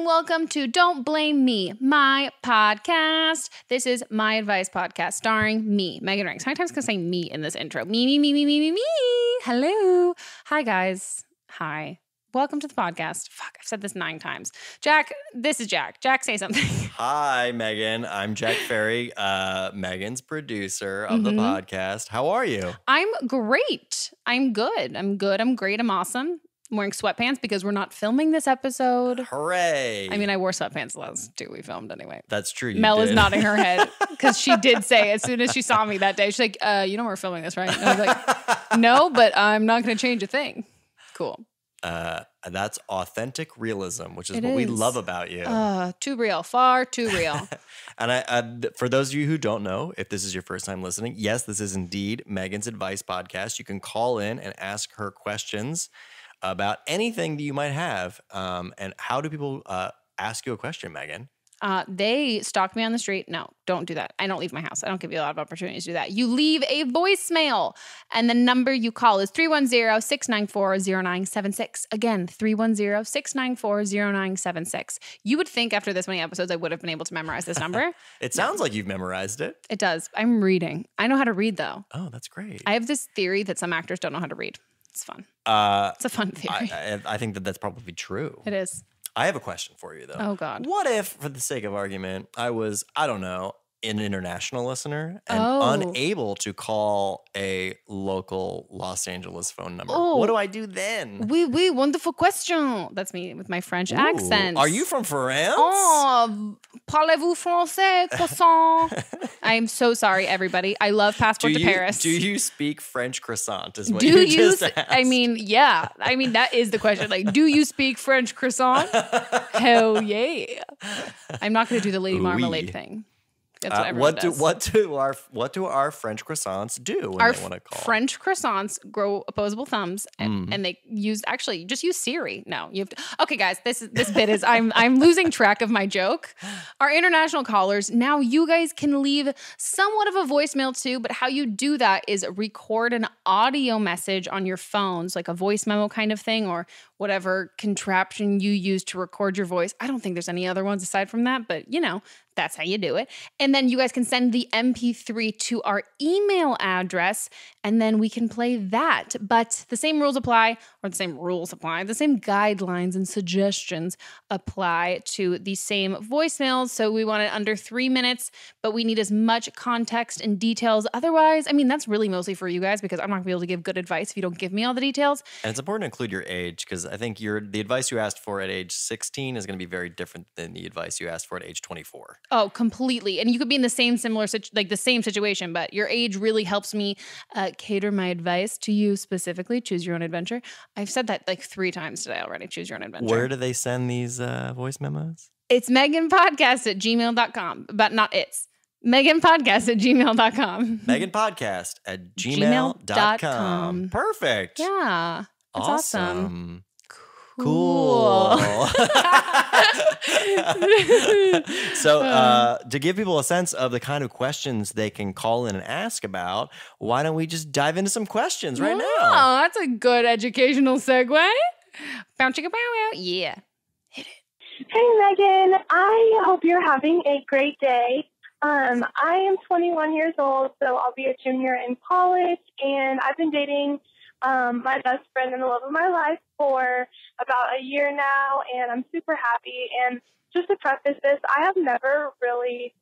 Welcome to Don't Blame Me, my podcast. This is my advice podcast starring me, Meghan Rienks. How many times can I say me in this intro? Me. Hello. Hi, guys. Hi. Welcome to the podcast. Fuck, I've said this 9 times. Jack, this is Jack. Jack, say something. Hi, Meghan. I'm Jack Ferry, Meghan's producer of the podcast. How are you? I'm great. I'm good. I'm great. I'm awesome. I'm wearing sweatpants because we're not filming this episode. Hooray. I mean, I wore sweatpants last 2 we filmed anyway. That's true. Mel is nodding her head because she did say as soon as she saw me that day, she's like, you know we're filming this, right? And I was like, no, but I'm not going to change a thing. Cool. That's authentic realism, which is what we love about you. Too real. Far too real. And I for those of you who don't know, if this is your first time listening, yes, this is indeed Meghan's Advice Podcast. You can call in and ask her questions about anything that you might have. And how do people ask you a question, Meghan? They stalk me on the street. No, don't do that. I don't leave my house. I don't give you a lot of opportunities to do that. You leave a voicemail, and the number you call is 310-694-0976. Again, 310-694-0976. You would think after this many episodes I would have been able to memorize this number. It sounds like you've memorized it. It does. I'm reading. I know how to read, though. Oh, that's great. I have this theory that some actors don't know how to read. It's fun. It's a fun theory. I think that that's probably true. It is. I have a question for you, though. Oh, God. What if, for the sake of argument, I was, I don't know, an international listener and unable to call a local Los Angeles phone number? What do I do then? Oui, wonderful question. That's me with my French accent. Are you from France? Oh, parlez-vous français, croissant? I'm so sorry, everybody. I love Passport to Paris. Do you speak French croissant is what you just asked. I mean, yeah. I mean, that is the question. Like, do you speak French croissant? Hell yeah. I'm not going to do the Lady Marmalade thing. That's what everyone does. What do our French croissants do when they want to call? French croissants grow opposable thumbs, and they just use Siri. No, you have to. Okay, guys, this bit is I'm losing track of my joke. Our international callers, now you guys can leave somewhat of a voicemail too, but how you do that is record an audio message on your phones, like a voice memo kind of thing, or whatever contraption you use to record your voice. I don't think there's any other ones aside from that, but that's how you do it. And then you guys can send the MP3 to our email address, and then we can play that. But the same rules apply, the same guidelines and suggestions apply to the same voicemails. So we want it under 3 minutes, but we need as much context and details. Otherwise, I mean, that's really mostly for you guys because I'm not going to be able to give good advice if you don't give me all the details. And it's important to include your age because I think the advice you asked for at age 16 is going to be very different than the advice you asked for at age 24. Oh, completely. And you could be in the same situation, but your age really helps me cater my advice to you specifically. Choose your own adventure. I've said that like 3 times today already. Choose your own adventure. Where do they send these voice memos? It's MeghanPodcast@gmail.com, but not it's. MeghanPodcast@gmail.com. MeghanPodcast@gmail.com. Perfect. Yeah. That's awesome. Cool. So to give people a sense of the kind of questions they can call in and ask about, why don't we just dive into some questions right now? Oh, that's a good educational segue. Bow chicka bow wow. Yeah. Hit it. Hey, Meghan. I hope you're having a great day. I am 21 years old, so I'll be a junior in college, and I've been dating my best friend and the love of my life for about a year now, and I'm super happy. And just to preface this, I have never really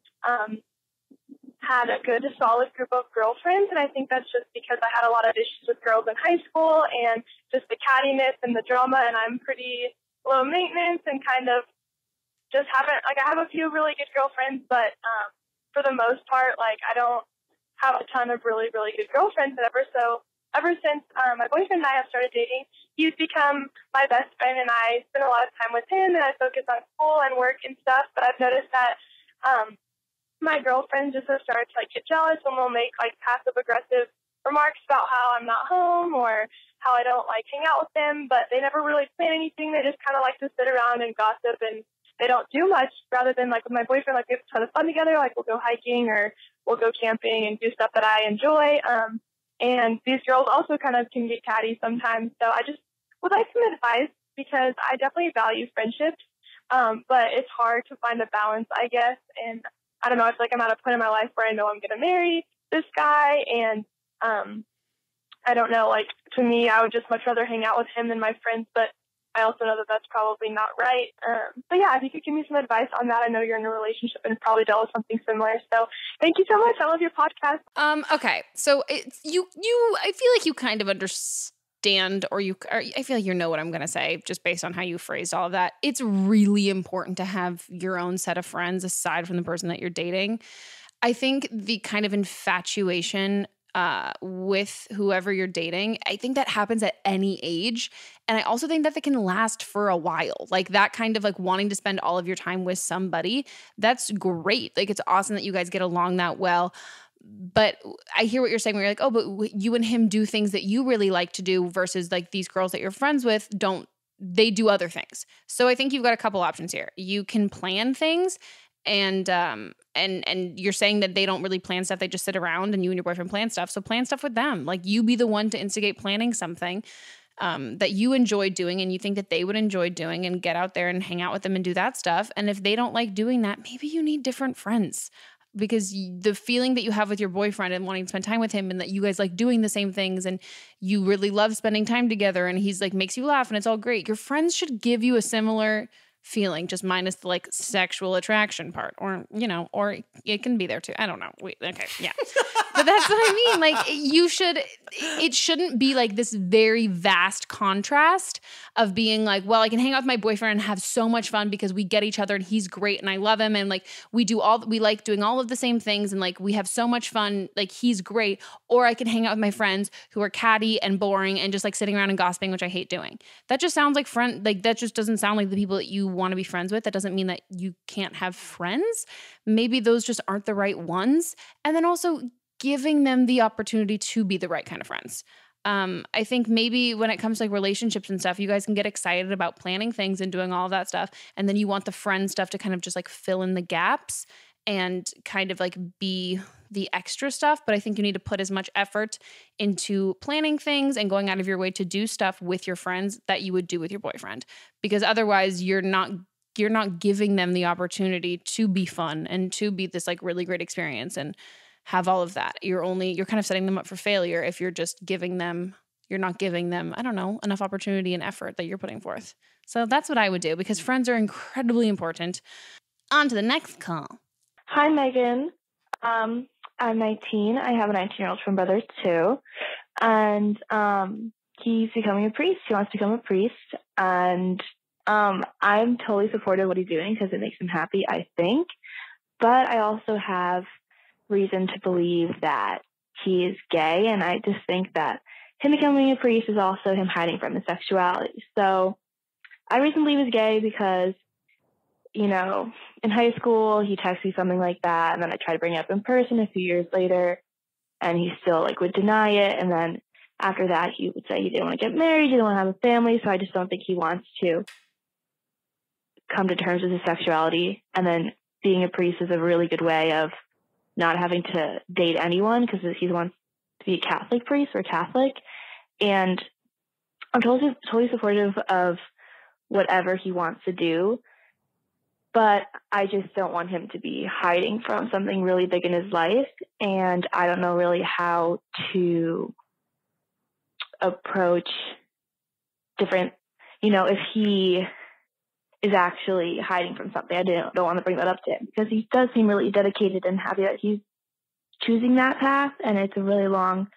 had a good, solid group of girlfriends, and I think that's just because I had a lot of issues with girls in high school and just the cattiness and the drama, and I'm pretty low maintenance and kind of just haven't, I have a few really good girlfriends, but for the most part, I don't have a ton of really, really good girlfriends ever since my boyfriend and I have started dating, he's become my best friend, and I spend a lot of time with him, and I focus on school and work and stuff. But I've noticed that my girlfriends just have started to get jealous, and will make passive-aggressive remarks about how I'm not home or how I don't hang out with them. But they never really plan anything. They just kind of like to sit around and gossip, and they don't do much. Rather than with my boyfriend, we have a ton of fun together. We'll go hiking or we'll go camping and do stuff that I enjoy. And these girls also kind of can get catty sometimes. So I just would like some advice because I definitely value friendships. But it's hard to find a balance, I guess. And I don't know, I feel like I'm at a point in my life where I know I'm going to marry this guy. And I don't know, like, to me, I would just much rather hang out with him than my friends. But I also know that that's probably not right. But yeah, if you could give me some advice on that. I know you're in a relationship and probably dealt with something similar. So thank you so much. I love your podcast. Okay. So it's I feel like you kind of understand, or I feel like you know what I'm going to say just based on how you phrased all of that. It's really important to have your own set of friends aside from the person that you're dating. I think the kind of infatuation with whoever you're dating, I think that happens at any age. And I also think that they can last for a while. Like that kind of like wanting to spend all of your time with somebody, that's great. Like it's awesome that you guys get along that well. But I hear what you're saying where you're like, oh, but you and him do things that you really like to do versus like these girls that you're friends with they do other things. So I think you've got a couple options here. You can plan things and you're saying that they don't really plan stuff. They just sit around and you and your boyfriend plan stuff. So plan stuff with them. Like you be the one to instigate planning something that you enjoy doing and you think that they would enjoy doing, and get out there and hang out with them and do that stuff. And if they don't like doing that, maybe you need different friends. Because the feeling that you have with your boyfriend and wanting to spend time with him, and that you guys like doing the same things and you really love spending time together, and he's like makes you laugh and it's all great. Your friends should give you a similar feeling, just minus the like sexual attraction part, or or it can be there too. I don't know. Okay, yeah. But that's what I mean. Like it shouldn't be like this very vast contrast of being like, well, I can hang out with my boyfriend and have so much fun because we get each other and he's great and I love him, and like we like doing all of the same things and like we have so much fun, like he's great. Or I can hang out with my friends who are catty and boring and just like sitting around and gossiping, which I hate doing. That just sounds like that just doesn't sound like the people that you want to be friends with. That doesn't mean that you can't have friends. Maybe those just aren't the right ones. And then also giving them the opportunity to be the right kind of friends. I think maybe when it comes to like relationships and stuff, you guys can get excited about planning things and doing all of that stuff. And then you want the friend stuff to kind of just like fill in the gaps and kind of like be the extra stuff. But I think you need to put as much effort into planning things and going out of your way to do stuff with your friends that you would do with your boyfriend. Because otherwise you're not giving them the opportunity to be fun and to be this like really great experience and have all of that. You're kind of setting them up for failure if you're just you're not giving them, I don't know, enough opportunity and effort that you're putting forth. So that's what I would do, because friends are incredibly important. On to the next call. Hi, Megan. I'm 19. I have a 19-year-old twin brother too. And he's becoming a priest. He wants to become a priest. And I'm totally supportive of what he's doing because it makes him happy, I think. But I also have reason to believe that he is gay, and I just think that him becoming a priest is also him hiding from his sexuality. So I recently was gay because, in high school he texted me something like that, and then I tried to bring it up in person a few years later, and he still would deny it. And then after that he would say he didn't want to get married, he didn't want to have a family. So I just don't think he wants to come to terms with his sexuality. And then being a priest is a really good way of not having to date anyone, because he wants to be a Catholic priest or Catholic. And I'm totally supportive of whatever he wants to do, but I just don't want him to be hiding from something really big in his life. And I don't know really how to approach different, if he is actually hiding from something. I don't want to bring that up to him because he does seem really dedicated and happy that he's choosing that path, and it's a really long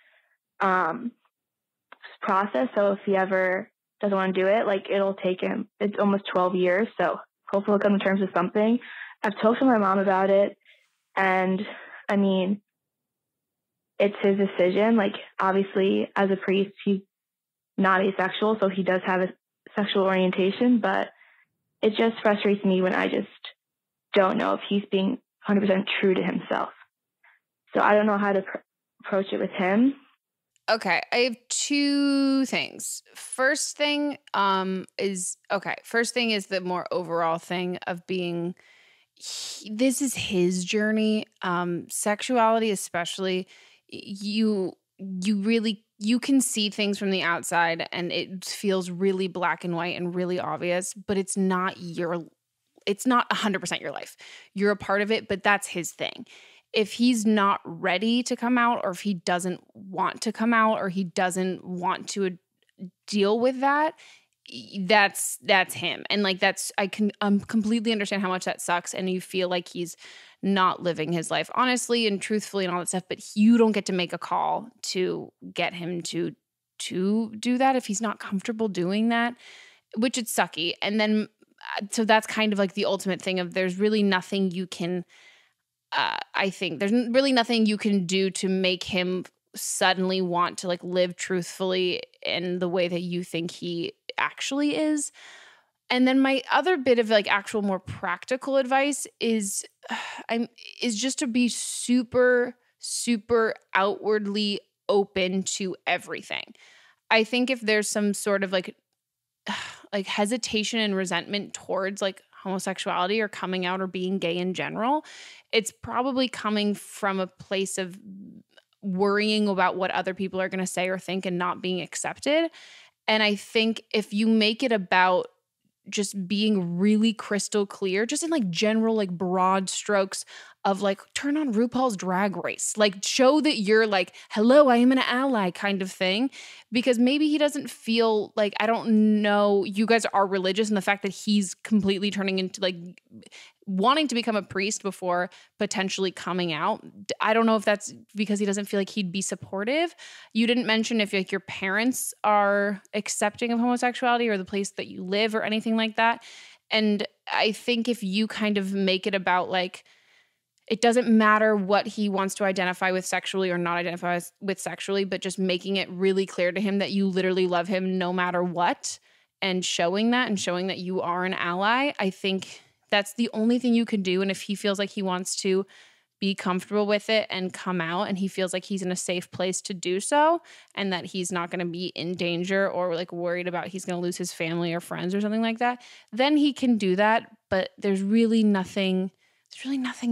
process. So if he ever doesn't want to do it, it'll take him, it's almost 12 years. So hopefully he'll come to terms with something. I've talked to my mom about it, and I mean, it's his decision. Obviously as a priest, he's not asexual, so he does have a sexual orientation, but it just frustrates me when I just don't know if he's being 100% true to himself. So I don't know how to approach it with him. Okay, I have two things. First thing is the more overall thing of being, this is his journey. Sexuality, especially, you really, you can see things from the outside and it feels really black and white and really obvious, but it's not 100% your life. You're a part of it, but that's his thing. If he's not ready to come out, or if he doesn't want to come out, or he doesn't want to deal with that, that's him. And like, I can completely understand how much that sucks. And you feel like he's not living his life honestly and truthfully and all that stuff, but you don't get to make a call to get him to do that if he's not comfortable doing that, which is sucky. And then, so that's kind of like the ultimate thing of there's really nothing you can, I think there's really nothing you can do to make him suddenly want to like live truthfully in the way that you think he actually is. And then my other bit of like actual more practical advice is just to be super, super outwardly open to everything. I think if there's some sort of like hesitation and resentment towards like homosexuality or coming out or being gay in general, it's probably coming from a place of worrying about what other people are going to say or think and not being accepted. And I think if you make it about just being really crystal clear, just in like general, like broad strokes of like, turn on RuPaul's Drag Race, like show that you're like, hello, I am an ally kind of thing. Because maybe he doesn't feel like, I don't know, you guys are religious, and the fact that he's completely turning into like wanting to become a priest before potentially coming out. I don't know if that's because he doesn't feel like he'd be supportive. You didn't mention if like your parents are accepting of homosexuality or the place that you live or anything like that. And I think if you kind of make it about like, it doesn't matter what he wants to identify with sexually or not identify with sexually, but just making it really clear to him that you literally love him no matter what, and showing that you are an ally. I think that's the only thing you can do. And if he feels like he wants to be comfortable with it and come out, and he feels like he's in a safe place to do so, and that he's not going to be in danger or like worried about he's going to lose his family or friends or something like that, then he can do that. But there's really nothing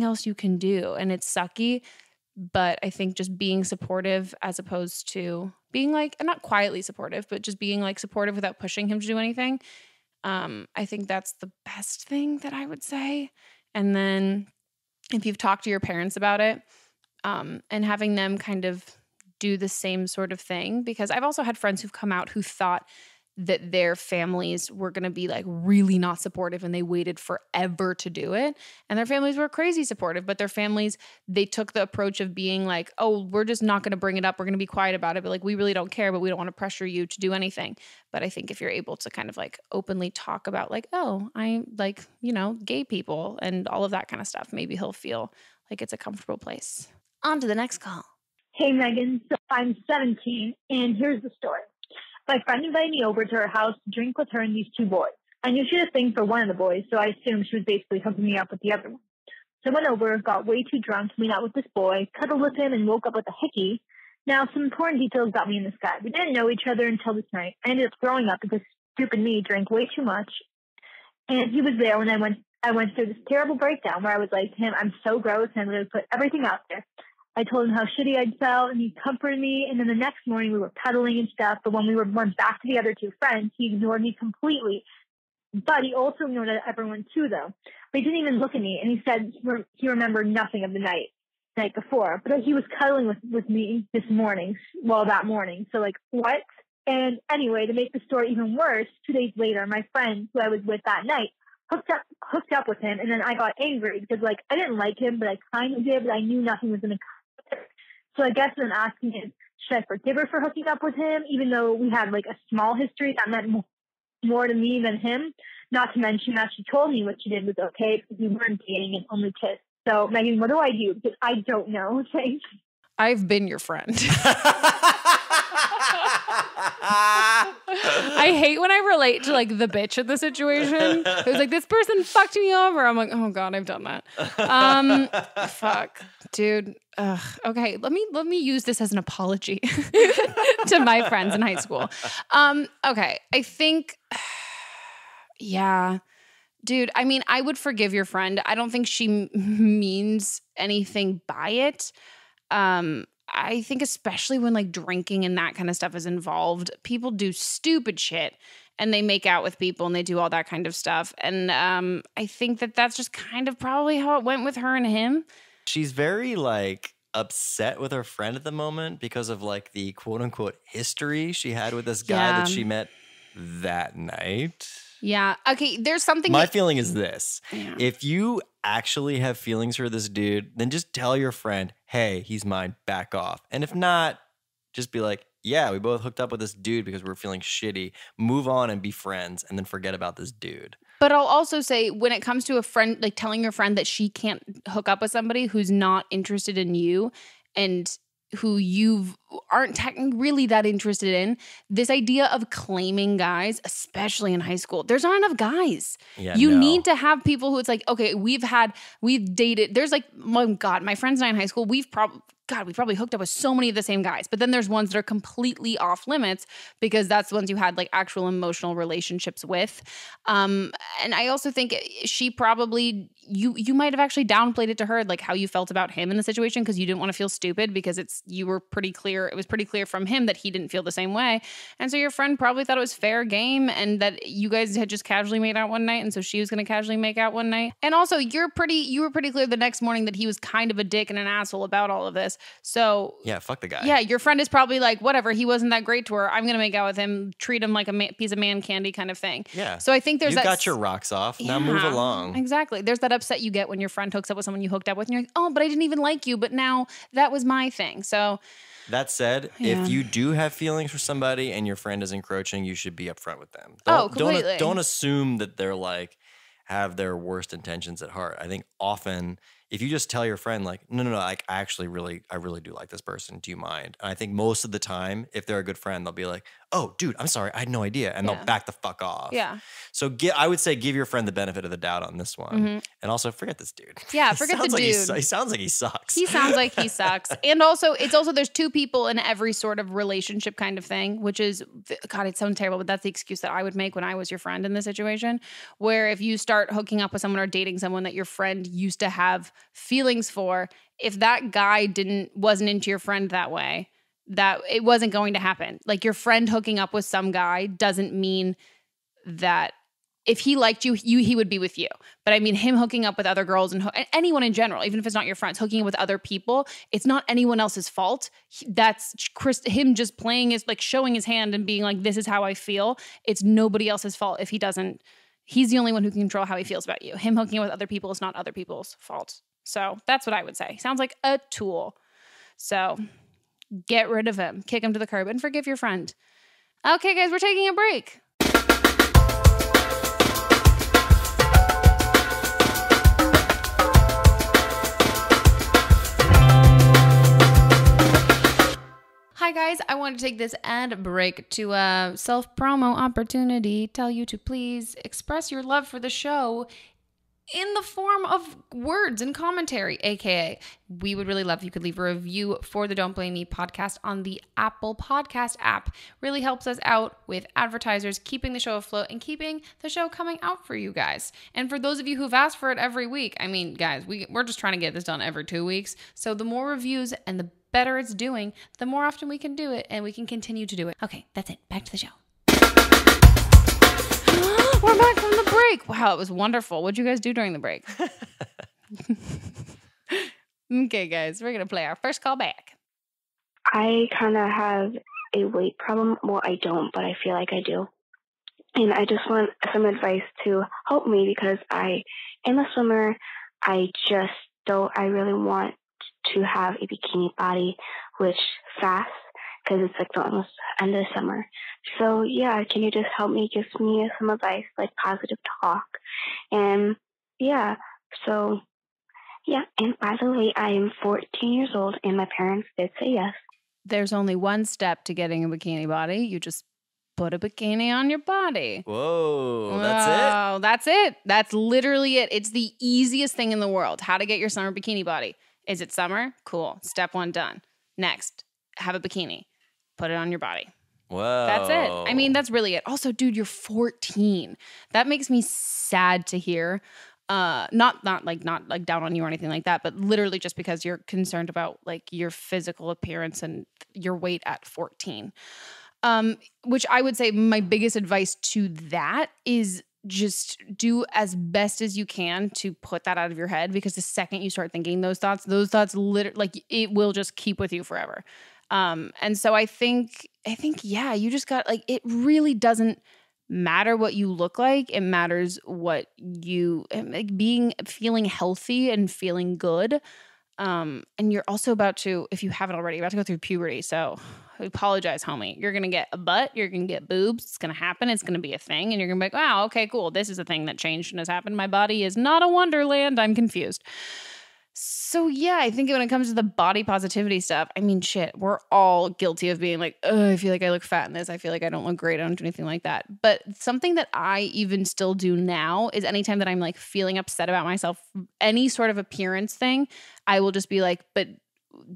else you can do. And it's sucky. But I think just being supportive as opposed to being like, and not quietly supportive, but just being like supportive without pushing him to do anything. I think that's the best thing that I would say. And then if you've talked to your parents about it, and having them kind of do the same sort of thing, because I've also had friends who've come out who thought that their families were going to be like really not supportive, and they waited forever to do it. And their families were crazy supportive, but their families, they took the approach of being like, oh, we're just not going to bring it up. We're going to be quiet about it. But like, we really don't care, but we don't want to pressure you to do anything. But I think if you're able to kind of like openly talk about like, oh, I like, gay people and all of that kind of stuff, maybe he'll feel like it's a comfortable place. On to the next call. Hey, Megan. So I'm 17, and here's the story. My friend invited me over to her house to drink with her and these two boys. I knew she had a thing for one of the boys, so I assumed she was basically hooking me up with the other one. So I went over, got way too drunk to meet out with this boy, cuddled with him, and woke up with a hickey. Now, some important details got me in this guy. We didn't know each other until this night. I ended up throwing up because stupid me drank way too much. And he was there when I went through this terrible breakdown where I was like to him, I'm so gross, and I'm going to put everything out there. I told him how shitty I'd felt, and he comforted me. And then the next morning, we were cuddling and stuff. But when we went back to the other two friends, he ignored me completely. But he also ignored everyone too, though. But he didn't even look at me. And he said he remembered nothing of the night before. But he was cuddling with me that morning. So like, what? And anyway, to make the story even worse, 2 days later, my friend who I was with that night hooked up with him. And then I got angry because like I didn't like him, but I kind of did. But I knew nothing was going to come. So I guess then asking him, should I forgive her for hooking up with him, even though we had like a small history that meant more to me than him? Not to mention that she told me what she did was okay because we weren't dating and only kissed. So Megan, what do I do? Because I don't know. Thanks. I've been your friend. I hate when I relate to like the bitch of the situation. It was like, this person fucked me over. I'm like, oh God, I've done that. Fuck, dude. Okay, let me use this as an apology to my friends in high school. Okay, I think, yeah, Dude, I mean, I would forgive your friend. I don't think she means anything by it. I think especially when like drinking and that kind of stuff is involved, people do stupid shit and they make out with people and they do all that kind of stuff. And I think that that's just kind of probably how it went with her and him. She's very like upset with her friend at the moment because of like the quote unquote history she had with this guy that she met that night. Yeah. Okay. There's something. My feeling is this. Yeah. If you actually have feelings for this dude, then just tell your friend, hey, he's mine, back off. And if not, just be like, yeah, we both hooked up with this dude because we're feeling shitty. Move on and be friends and then forget about this dude. But I'll also say when it comes to a friend, like telling your friend that she can't hook up with somebody who's not interested in you and who you aren't really that interested in, this idea of claiming guys, especially in high school, there's not enough guys. Yeah, you need to have people who it's like, okay, we've dated. There's like, oh God, my friends and I in high school, we've probably hooked up with so many of the same guys. But then there's ones that are completely off limits because that's the ones you had like actual emotional relationships with. And I also think she probably, you might have actually downplayed it to her, like how you felt about him in the situation because you didn't want to feel stupid because it was pretty clear from him that he didn't feel the same way. And so your friend probably thought it was fair game and that you guys had just casually made out one night. And so she was going to casually make out one night. And also you were pretty clear the next morning that he was kind of a dick and an asshole about all of this. So yeah, fuck the guy. Yeah, your friend is probably like, whatever, he wasn't that great to her. I'm going to make out with him, treat him like a piece of man candy kind of thing. Yeah. So I think you got your rocks off. Now move along. Exactly. There's that upset you get when your friend hooks up with someone you hooked up with and you're like, oh, but I didn't even like you. But now that was my thing. So that said, if you do have feelings for somebody and your friend is encroaching, you should be upfront with them. Completely. Don't assume that they're like have their worst intentions at heart. I think often if you just tell your friend like, no, like I really do like this person. Do you mind? And I think most of the time, if they're a good friend, they'll be like, oh, dude, I'm sorry, I had no idea, and they'll back the fuck off. Yeah. So I would say give your friend the benefit of the doubt on this one, and also forget this dude. Yeah, forget the dude. He sounds like he sucks. He sounds like he sucks. And also, there's two people in every sort of relationship kind of thing, which is, God, it sounds terrible, but that's the excuse that I would make when I was your friend in this situation, where if you start hooking up with someone or dating someone that your friend used to have feelings for, if that guy wasn't into your friend that way, that it wasn't going to happen. Like your friend hooking up with some guy doesn't mean that if he liked you, he would be with you. But I mean, him hooking up with other girls and anyone in general, even if it's not your friends, hooking up with other people, it's not anyone else's fault. That's him just playing his, like showing his hand and being like, this is how I feel. It's nobody else's fault if he doesn't. He's the only one who can control how he feels about you. Him hooking up with other people is not other people's fault. So that's what I would say. Sounds like a tool. So get rid of him, kick him to the curb, and forgive your friend. Okay, guys, we're taking a break. Hi guys, I want to take this ad break to a self-promo opportunity, tell you to please express your love for the show in the form of words and commentary, aka we would really love if you could leave a review for the Don't Blame Me podcast on the Apple Podcast app. Really helps us out with advertisers, keeping the show afloat and keeping the show coming out for you guys. And for those of you who've asked for it every week, I mean, guys, we're just trying to get this done every 2 weeks. So the more reviews and the better it's doing, the more often we can do it and we can continue to do it. Okay, that's it. Back to the show. We're back from the break. Wow, it was wonderful. What'd you guys do during the break? Okay, guys, we're going to play our first call back. I kind of have a weight problem. Well, I don't, but I feel like I do. And I just want some advice to help me because I am a swimmer. I really want to have a bikini body, which fast, because it's like the almost end of summer. So yeah, can you just help me, give me some advice, like positive talk? And yeah, so yeah. And by the way, I am 14 years old and my parents did say yes. There's only one step to getting a bikini body. You just put a bikini on your body. Whoa, that's it? Oh, that's it. That's literally it. It's the easiest thing in the world. How to get your summer bikini body. Is it summer? Cool. Step one done. Next, have a bikini. Put it on your body. Whoa. That's it. I mean, that's really it. Also, dude, you're 14. That makes me sad to hear. Not like down on you or anything like that, but literally just because you're concerned about like your physical appearance and your weight at 14. Which I would say my biggest advice to that is just do as best as you can to put that out of your head, because the second you start thinking those thoughts literally, like, it will just keep with you forever. And so I think, yeah, you just got, like, it really doesn't matter what you look like. It matters what you, like, feeling healthy and feeling good. And you're also about to, if you haven't already, you're about to go through puberty. So I apologize, homie. You're going to get a butt. You're going to get boobs. It's going to happen. It's going to be a thing. And you're going to be like, wow, okay, cool. This is a thing that changed and has happened. My body is not a wonderland. I'm confused. So yeah, I think when it comes to the body positivity stuff, I mean, shit, we're all guilty of being like, oh, I feel like I look fat in this. I feel like I don't look great. I don't do anything like that. But something that I even still do now is anytime that I'm like feeling upset about myself, any sort of appearance thing, I will just be like, but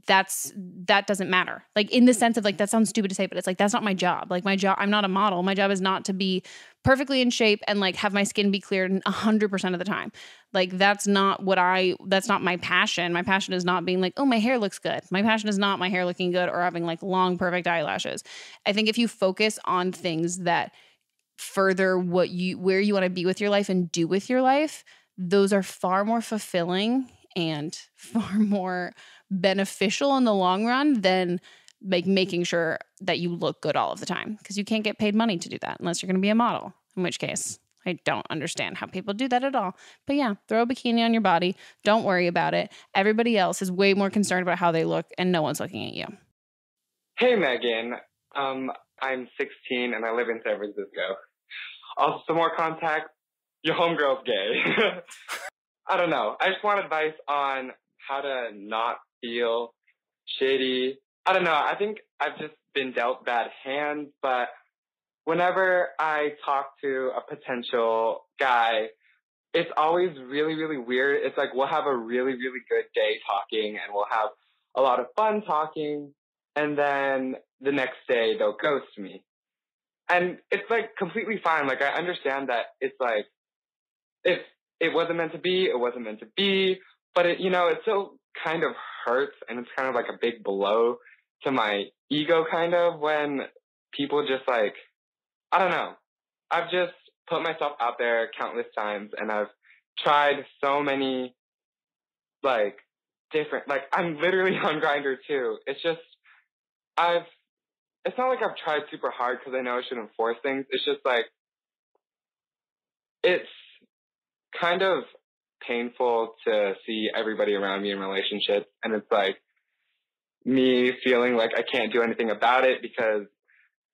that doesn't matter. Like, in the sense of, like, that sounds stupid to say, but it's like, that's not my job. Like, my job, I'm not a model. My job is not to be perfectly in shape and like have my skin be cleared 100% of the time. Like, that's not my passion. My passion is not being like, oh, my hair looks good. My passion is not my hair looking good or having like long, perfect eyelashes. I think if you focus on things that further where you want to be with your life and do with your life, those are far more fulfilling and far more beneficial in the long run than like making sure that you look good all of the time, because you can't get paid money to do that unless you're going to be a model, in which case I don't understand how people do that at all. But yeah, throw a bikini on your body. Don't worry about it. Everybody else is way more concerned about how they look, and no one's looking at you. Hey, Megan. I'm 16 and I live in San Francisco. Also, some more context. Your homegirl's gay. I don't know. I just want advice on how to not feel shady. I don't know. I think I've just been dealt bad hands, but whenever I talk to a potential guy, it's always really, really weird. It's like we'll have a really, really good day talking and we'll have a lot of fun talking, and then the next day they'll ghost me. And it's like completely fine. Like, I understand that it's like, if it wasn't meant to be, it wasn't meant to be. But it still kind of hurts, and it's kind of like a big blow to my ego, kind of, when people just like, I don't know. I've just put myself out there countless times, and I've tried so many, like, different, like, I'm literally on Grindr too. It's just, it's not like I've tried super hard because I know I shouldn't force things. It's just like, it's kind of painful to see everybody around me in relationships, and it's like me feeling like I can't do anything about it because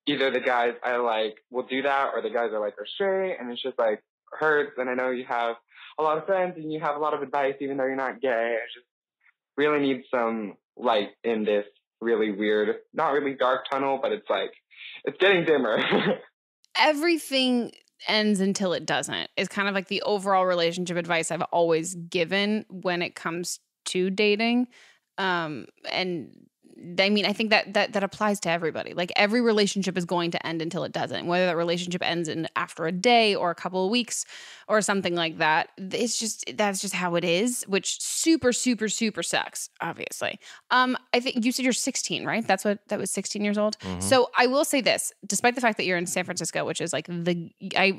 either the guys I like will do that or the guys I like are straight, and it's just like hurts. And I know you have a lot of friends and you have a lot of advice even though you're not gay. I just really need some light in this really weird, not really dark tunnel, but it's like it's getting dimmer. Everything ends until it doesn't is kind of like the overall relationship advice I've always given when it comes to dating. And I mean, I think that applies to everybody. Like, every relationship is going to end until it doesn't. Whether that relationship ends after a day or a couple of weeks or something like that, that's just how it is, which super, super, super sucks, obviously. I think you said you're 16, right? That was 16 years old. Mm-hmm. So I will say this, despite the fact that you're in San Francisco, which is like I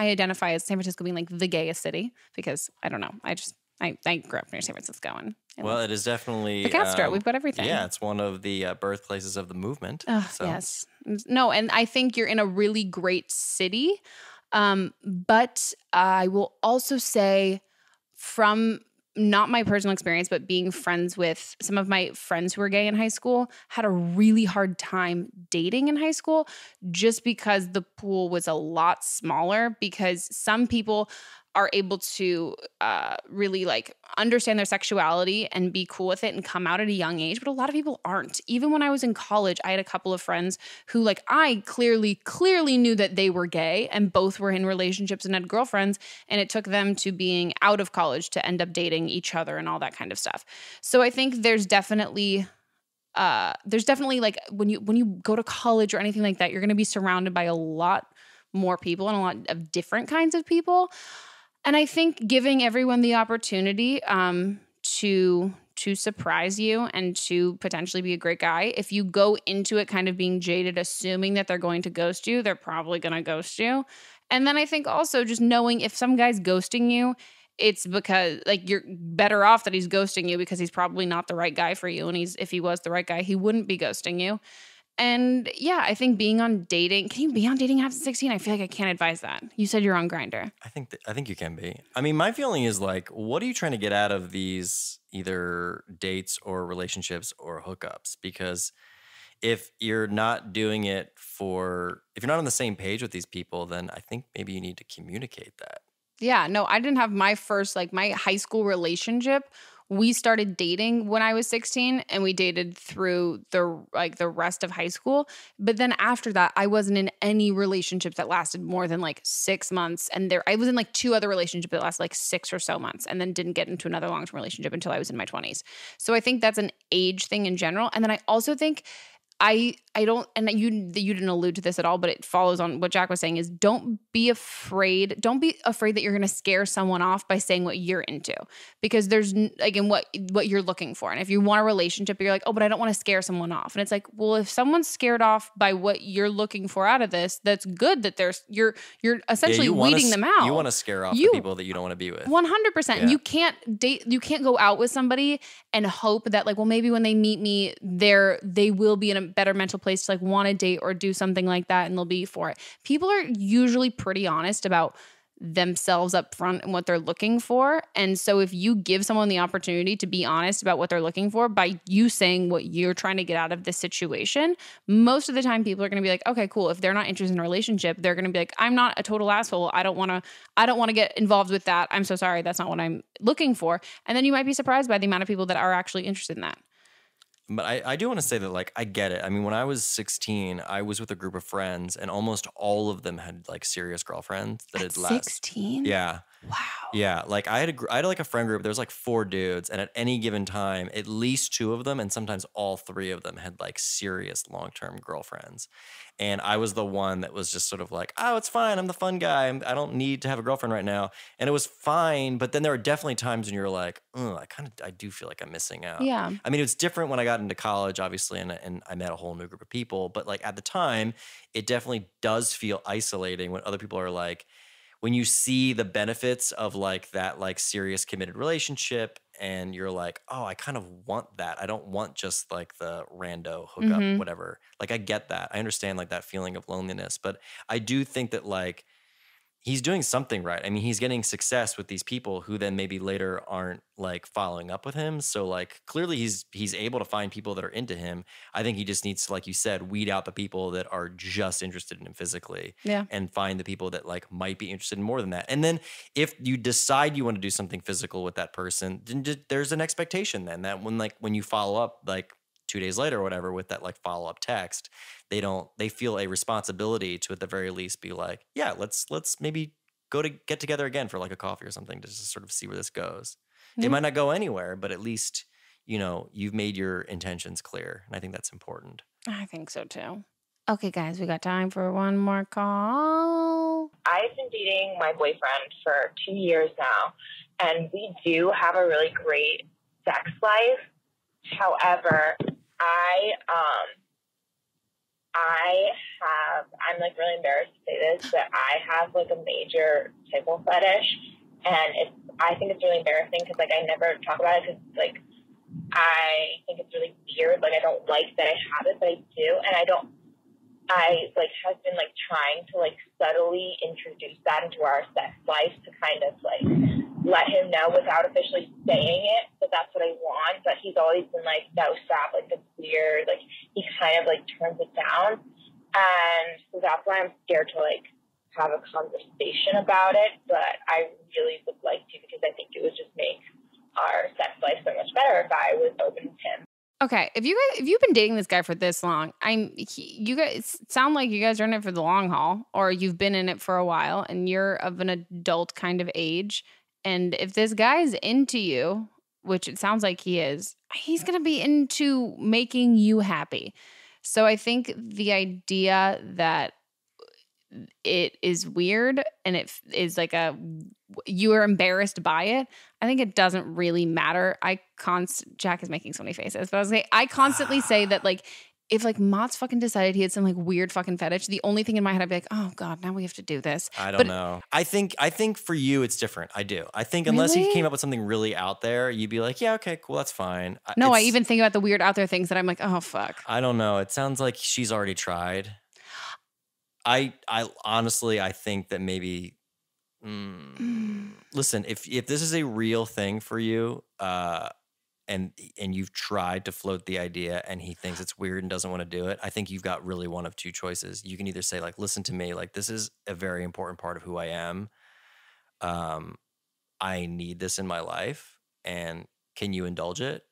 identify as San Francisco being like the gayest city, because I don't know. I grew up near San Francisco, and well, it is definitely the Castro. We've got everything. Yeah, it's one of the birthplaces of the movement. So. Yes, no, and I think you're in a really great city. But I will also say, from not my personal experience, but being friends with some of my friends who were gay in high school, had a really hard time dating in high school, just because the pool was a lot smaller. Because some people are able to really like understand their sexuality and be cool with it and come out at a young age. But a lot of people aren't. Even when I was in college, I had a couple of friends who, like, I clearly knew that they were gay, and both were in relationships and had girlfriends. And it took them to being out of college to end up dating each other and all that kind of stuff. So I think there's definitely there's definitely like when you go to college or anything like that, you're going to be surrounded by a lot more people and a lot of different kinds of people. And I think giving everyone the opportunity to surprise you and to potentially be a great guy. If you go into it kind of being jaded, assuming that they're going to ghost you, they're probably going to ghost you. And then I think also just knowing if some guy's ghosting you, it's because like you're better off that he's ghosting you because he's probably not the right guy for you. And if he was the right guy, he wouldn't be ghosting you. And yeah, I think being on dating, can you be on dating apps at 16? I feel like I can't advise that. You said you're on Grindr. I think you can be. I mean, my feeling is like, what are you trying to get out of these either dates or relationships or hookups? Because if you're not doing it if you're not on the same page with these people, then I think maybe you need to communicate that. Yeah, no, I didn't have my first, like my high school relationship. We started dating when I was 16 and we dated through the rest of high school. But then after that, I wasn't in any relationships that lasted more than like 6 months. And I was in like 2 other relationships that lasted like 6 or so months and then didn't get into another long-term relationship until I was in my 20s. So I think that's an age thing in general. And then I also think I don't, and you didn't allude to this at all, but it follows on what Jack was saying is don't be afraid that you're going to scare someone off by saying what you're into, because there's like in what you're looking for. And if you want a relationship, you're like, oh, but I don't want to scare someone off. And it's like, well, if someone's scared off by what you're looking for out of this, that's good that you're essentially weeding them out. You want to scare off the people that you don't want to be with. 100%. Yeah. You can't go out with somebody and hope that like, well, maybe when they meet me, they will be in a better mental place to like want to date or do something like that and they'll be for it. People are usually pretty honest about themselves up front and what they're looking for. And so if you give someone the opportunity to be honest about what they're looking for by you saying what you're trying to get out of this situation, most of the time people are going to be like, okay, cool. If they're not interested in a relationship, they're going to be like, I'm not a total asshole. I don't want to get involved with that. I'm so sorry. That's not what I'm looking for. And then you might be surprised by the amount of people that are actually interested in that. But I do want to say that, like, I get it. I mean, when I was 16, I was with a group of friends, and almost all of them had, like, serious girlfriends that had lasted. 16? Yeah. Wow. Yeah. Like, I had like a friend group. There was like 4 dudes, and at any given time, at least 2 of them, and sometimes all 3 of them had, like, serious long-term girlfriends. And I was the one that was just sort of like, oh, it's fine. I'm the fun guy. I don't need to have a girlfriend right now. And it was fine. But then there were definitely times when you're like, oh, I do feel like I'm missing out. Yeah. I mean, it was different when I got into college, obviously, and I met a whole new group of people. But like at the time, it definitely does feel isolating when other people are like, when you see the benefits of like that like serious committed relationship and you're like, oh, I kind of want that. I don't want just like the rando hookup, whatever. Like I get that. I understand like that feeling of loneliness, but I do think that like he's doing something right. I mean, he's getting success with these people who then maybe later aren't like following up with him. So like clearly he's able to find people that are into him. I think he just needs to, like you said, weed out the people that are just interested in him physically, and find the people that like might be interested in more than that. And then if you decide you want to do something physical with that person, then there's an expectation then that when you follow up like 2 days later or whatever with that like follow-up text, they feel a responsibility to at the very least be like, yeah, let's maybe get together again for like a coffee or something to just sort of see where this goes. It might not go anywhere, but at least, you've made your intentions clear. And I think that's important. I think so too. Okay, guys, we got time for one more call. I've been dating my boyfriend for 2 years now, and we do have a really great sex life. However, I'm like really embarrassed to say this, but I have like a major tickle fetish, and I think it's really embarrassing because like I never talk about it because like I think it's really weird. Like I don't like that I have it, but I do, and I like have been like trying to like subtly introduce that into our sex life to kind of like let him know without officially saying it that that's what I want. But he's always been like, no, stop, like that's weird. Like he kind of like turns it down, and so that's why I'm scared to like have a conversation about it. But I really would like to, because I think it would just make our sex life so much better if I was open to him. Okay, if you've been dating this guy for this long, you guys sound like you guys are in it for the long haul, or you've been in it for a while, and you're of an adult kind of age. And if this guy's into you, which it sounds like he is, he's going to be into making you happy. So I think the idea that it is weird and it is like you are embarrassed by it, I think it doesn't really matter. Jack is making so many faces, but I constantly say that like, if like Mott's fucking decided he had some like weird fucking fetish, the only thing in my head I'd be like, oh God, now we have to do this. I don't know. I think for you it's different. I do. I think unless he came up with something really out there, you'd be like, yeah, okay, cool, that's fine. No, I even think about the weird out there things that I'm like, oh fuck. I don't know. It sounds like she's already tried. I honestly, I think that maybe. Listen, if this is a real thing for you, and you've tried to float the idea and he thinks it's weird and doesn't want to do it, I think you've got really one of two choices. You can either say like, listen to me, like this is a very important part of who I am. I need this in my life, and can you indulge it?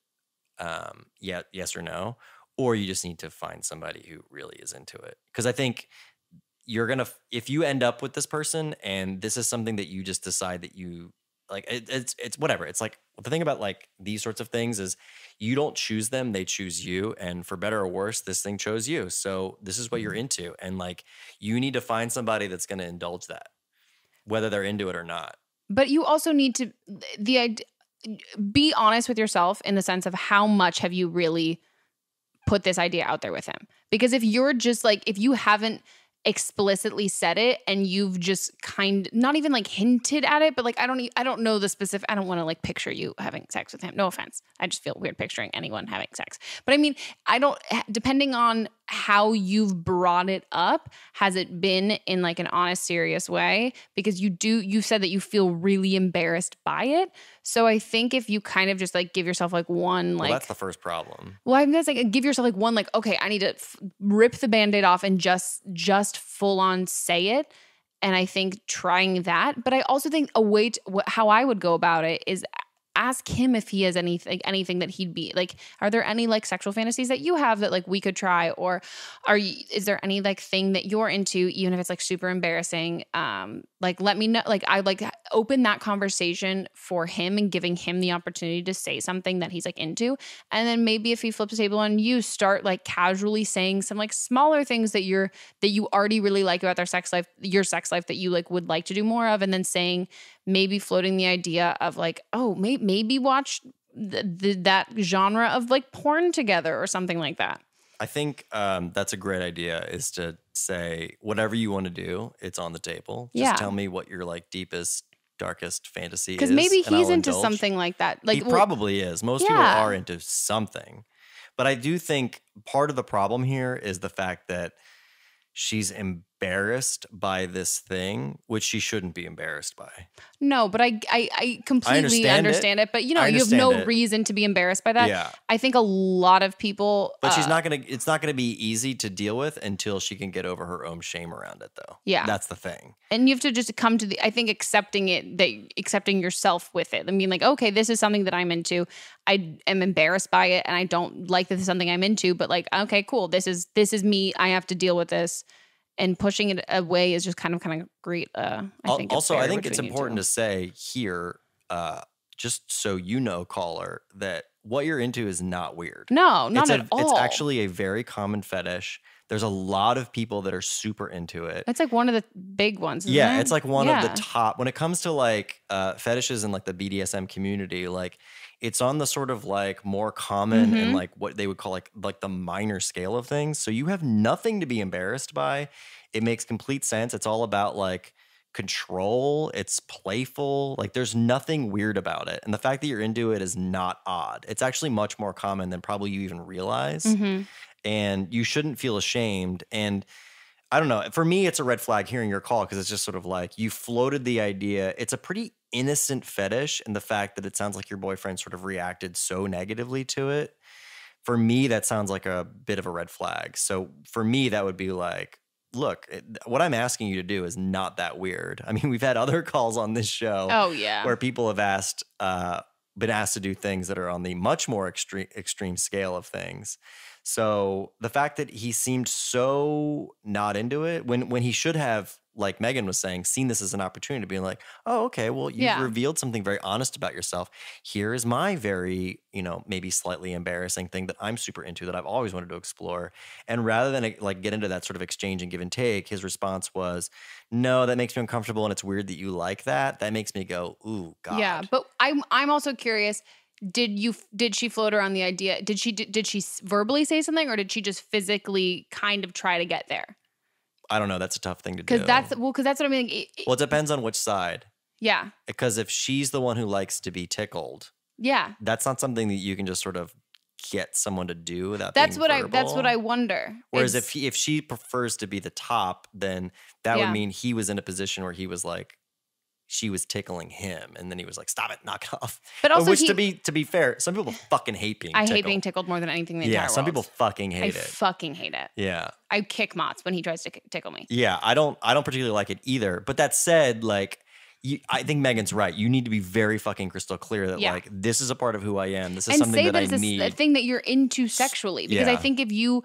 Yeah, yes or no. Or you just need to find somebody who really is into it. Because I think if you end up with this person and this is something that you just decide that you like, it's whatever. It's like the thing about like these sorts of things is you don't choose them, they choose you. And for better or worse, this thing chose you. So this is what you're into. And like, you need to find somebody that's going to indulge that, whether they're into it or not. But you also need to be honest with yourself in the sense of how much have you really put this idea out there with him? Because if you're just like, if you haven't explicitly said it and you've just not even like hinted at it, but like I don't know the specific, I don't want to like picture you having sex with him, no offense, I just feel weird picturing anyone having sex, but I mean, depending on how you've brought it up, has it been in like an honest, serious way? Because you said that you feel really embarrassed by it. So I think if you kind of just like give yourself like one, like, well, that's the first problem. Well, I'm just like, give yourself like one, like, okay, I need to rip the Band-Aid off and just full on say it. And I think trying that, but I also think how I would go about it is ask him if he has anything that he'd be like, are there any like sexual fantasies that you have that like we could try? Or is there any like thing that you're into, even if it's like super embarrassing? Like, let me know, like I like open that conversation for him and giving him the opportunity to say something that he's like into. And then maybe if he flips the table on you, start like casually saying some like smaller things that you already really like about your sex life that you like would like to do more of. And then saying, maybe floating the idea of like, oh, maybe watch that genre of like porn together or something like that. I think that's a great idea, is to say whatever you want to do, it's on the table. Just tell me what your like deepest, darkest fantasy is. Because maybe he's into something like that. Like, he probably is. Most people are into something. But I do think part of the problem here is the fact that she's embarrassed by this thing, which she shouldn't be embarrassed by. No, but I completely understand it. But you have no reason to be embarrassed by that. Yeah. I think a lot of people. But it's not gonna be easy to deal with until she can get over her own shame around it, though. Yeah. That's the thing. And you have to just come to I think accepting yourself with it. I mean, like, okay, this is something that I'm into. I am embarrassed by it and I don't like that this is something I'm into, but like, okay, cool. This is me. I have to deal with this. And pushing it away is just kind of great. I think it's important to say here, just so you know, caller, that what you're into is not weird. No, not at all. It's actually a very common fetish. There's a lot of people that are super into it. It's like one of the big ones. Isn't it? It's like one of the top. When it comes to like fetishes in like the BDSM community, like it's on the sort of like more common and like what they would call like the minor scale of things. So you have nothing to be embarrassed by. It makes complete sense. It's all about like control. It's playful. Like there's nothing weird about it. And the fact that you're into it is not odd. It's actually much more common than probably you even realize. And you shouldn't feel ashamed. And I don't know. For me, it's a red flag hearing your call, because it's just sort of like you floated the idea. It's a pretty innocent fetish, and the fact that it sounds like your boyfriend sort of reacted so negatively to it, for me, that sounds like a bit of a red flag. So for me, that would be like, look, what I'm asking you to do is not that weird. I mean, we've had other calls on this show where people have been asked to do things that are on the much more extreme scale of things. So the fact that he seemed so not into it when he should have like Meghan was saying, seen this as an opportunity to be like, oh, okay, well, you've revealed something very honest about yourself. Here is my very, maybe slightly embarrassing thing that I'm super into that I've always wanted to explore. And rather than like get into that sort of exchange and give and take, his response was, no, that makes me uncomfortable and it's weird that you like that. That makes me go, ooh, God. Yeah, but I'm also curious. Did she float around the idea? Did she verbally say something, or did she just physically kind of try to get there? I don't know. That's a tough thing to do. Because that's what I mean. Well, it depends on which side. Yeah. Because if she's the one who likes to be tickled, that's not something that you can just sort of get someone to do without being verbal. That's what I wonder. Whereas if she prefers to be the top, then that would mean he was in a position where he was like, she was tickling him, and then he was like, "Stop it, knock it off." But also, to be fair, some people fucking hate being tickled. I hate being tickled more than anything in the entire world. Yeah, some people fucking hate it. I fucking hate it. Yeah. I kick Mott's when he tries to tickle me. Yeah, I don't particularly like it either. But that said, like, I think Meghan's right. You need to be very fucking crystal clear that like, this is a part of who I am. This is something that I need. A thing that you're into sexually. Because I think if you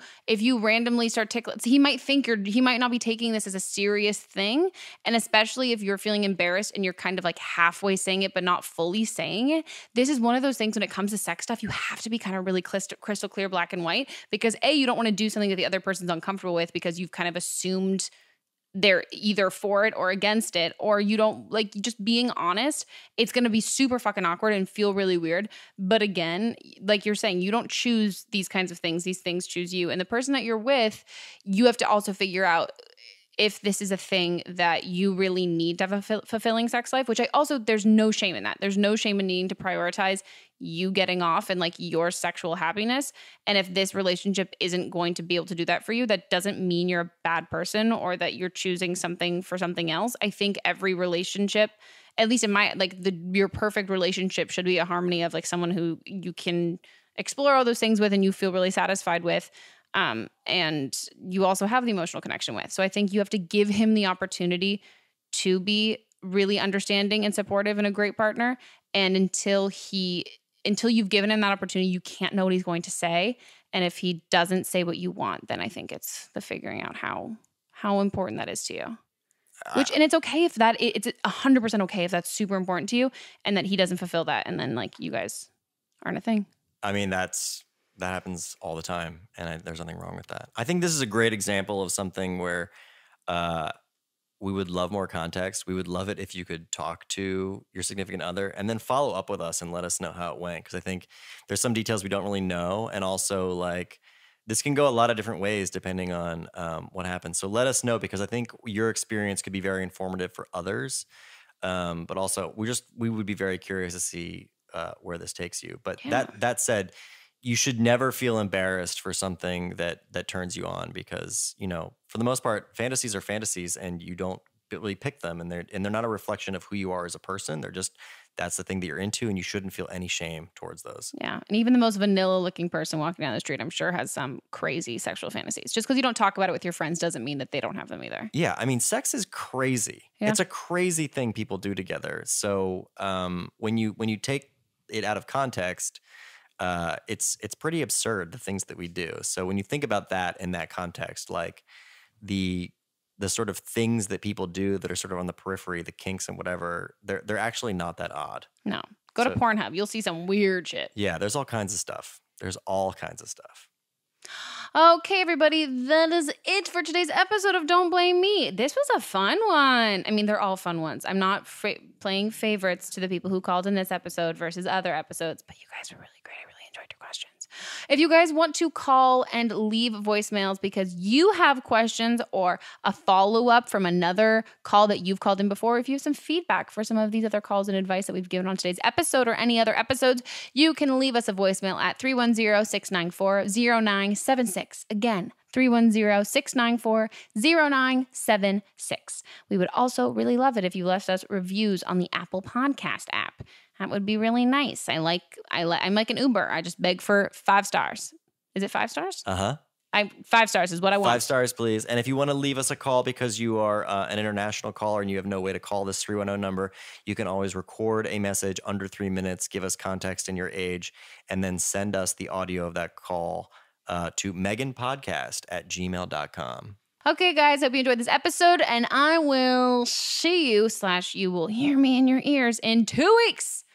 randomly start tickling, he might not be taking this as a serious thing. And especially if you're feeling embarrassed and you're kind of like halfway saying it, but not fully saying it. This is one of those things when it comes to sex stuff, you have to be kind of really crystal clear, black and white, because you don't want to do something that the other person's uncomfortable with because you've kind of assumed they're either for it or against it, or you don't like just being honest. It's going to be super fucking awkward and feel really weird. But again, like you're saying, you don't choose these kinds of things. These things choose you. And the person that you're with, you have to also figure out if this is a thing that you really need to have a fulfilling sex life, which there's no shame in that. There's no shame in needing to prioritize you getting off and like your sexual happiness. And if this relationship isn't going to be able to do that for you, that doesn't mean you're a bad person or that you're choosing something for something else. I think every relationship, at least in my, like your perfect relationship should be a harmony of like someone who you can explore all those things with and you feel really satisfied with. And you also have the emotional connection with. So I think you have to give him the opportunity to be really understanding and supportive and a great partner. And until you've given him that opportunity, you can't know what he's going to say. And if he doesn't say what you want, then I think it's the figuring out how important that is to you. And it's okay if it's 100% okay if that's super important to you and that he doesn't fulfill that. And then like you guys aren't a thing. I mean, that happens all the time, and there's nothing wrong with that. I think this is a great example of something where we would love more context. We would love it if you could talk to your significant other and then follow up with us and let us know how it went, because I think there's some details we don't really know, and also like this can go a lot of different ways depending on what happens. So let us know, because I think your experience could be very informative for others, but also we would be very curious to see where this takes you. But that said, you should never feel embarrassed for something that turns you on, because, for the most part, fantasies are fantasies and you don't really pick them, and they're not a reflection of who you are as a person. They're just, that's the thing that you're into, and you shouldn't feel any shame towards those. Yeah. And even the most vanilla looking person walking down the street, I'm sure, has some crazy sexual fantasies. Just because you don't talk about it with your friends doesn't mean that they don't have them either. Yeah. I mean, sex is crazy. Yeah. It's a crazy thing people do together. So when you take it out of context, it's pretty absurd, the things that we do. So when you think about that in that context, like the sort of things that people do that are sort of on the periphery, the kinks and whatever, they're actually not that odd. No. Go to Pornhub. You'll see some weird shit. Yeah, there's all kinds of stuff. Okay, everybody, that is it for today's episode of Don't Blame Me. This was a fun one. I mean, they're all fun ones. I'm not playing favorites to the people who called in this episode versus other episodes, but you guys were really great. I really enjoyed your questions. If you guys want to call and leave voicemails because you have questions or a follow-up from another call that you've called in before, if you have some feedback for some of these other calls and advice that we've given on today's episode or any other episodes, you can leave us a voicemail at 310-694-0976. Again, 310-694-0976. We would also really love it if you left us reviews on the Apple Podcast app. That would be really nice. I'm like an Uber. I just beg for 5 stars. Is it 5 stars? 5 stars is what I want. 5 stars, please. And if you want to leave us a call because you are an international caller and you have no way to call this 310 number, you can always record a message under 3 minutes, give us context and your age, and then send us the audio of that call to meganpodcast@gmail.com. Okay, guys, hope you enjoyed this episode, and I will see you / you will hear me in your ears in 2 weeks.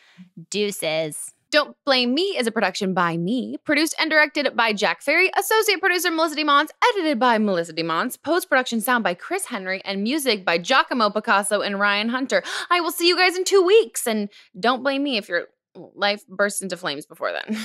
Deuces. Don't Blame Me is a production by me, produced and directed by Jack Ferry, associate producer Melissa DeMons, edited by Melissa DeMons, post-production sound by Chris Henry, and music by Giacomo Picasso and Ryan Hunter. I will see you guys in 2 weeks, and don't blame me if your life bursts into flames before then.